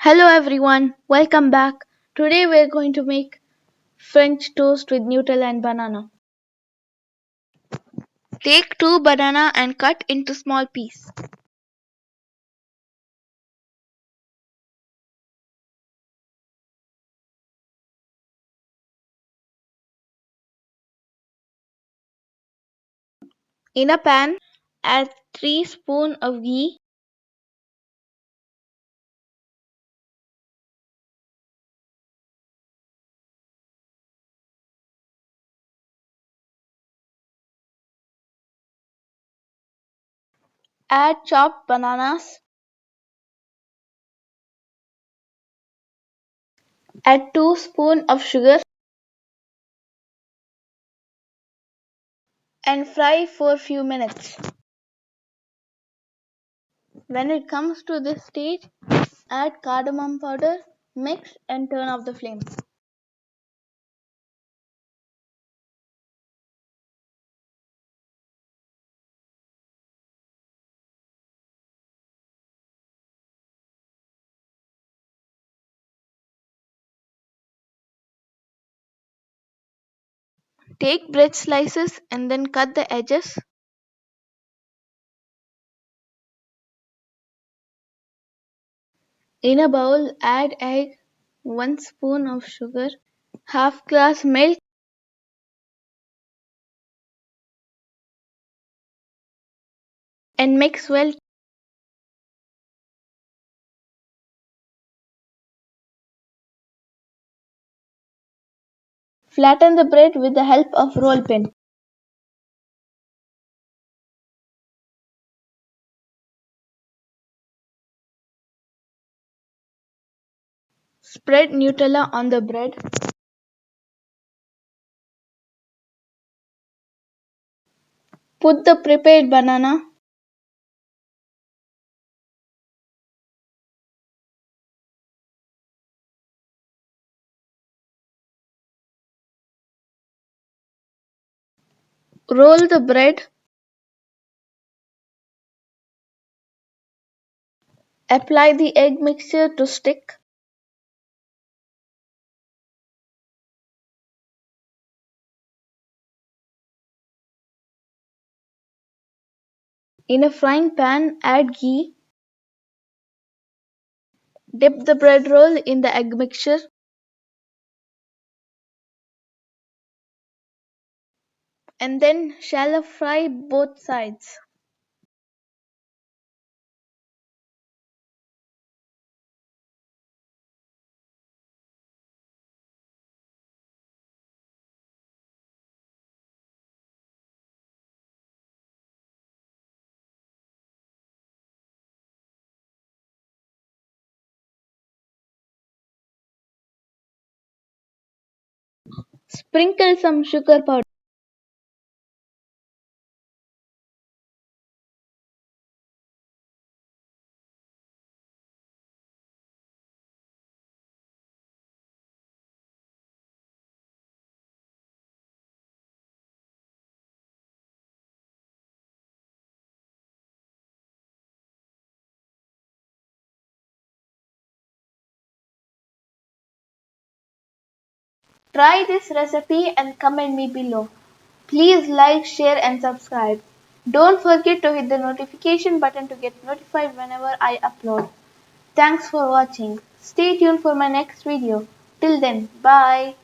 Hello everyone, welcome back. Today we're going to make French toast with Nutella and banana. Take two banana and cut into small pieces. In a pan, add 3 spoons of ghee, add chopped bananas, add 2 spoons of sugar and fry for a few minutes. When it comes to this stage, add cardamom powder, mix and turn off the flame. Take bread slices and then cut the edges. In a bowl, add egg, 1 spoon of sugar, half glass milk, and mix well. Flatten the bread with the help of roll pin. Spread Nutella on the bread. Put the prepared banana. Roll the bread. Apply the egg mixture to stick. In a frying pan, add ghee. Dip the bread roll in the egg mixture. And then shallow fry both sides. Sprinkle some sugar powder. Try this recipe and comment me below. Please like, share and subscribe. Don't forget to hit the notification button to get notified whenever I upload. Thanks for watching. Stay tuned for my next video. Till then, bye.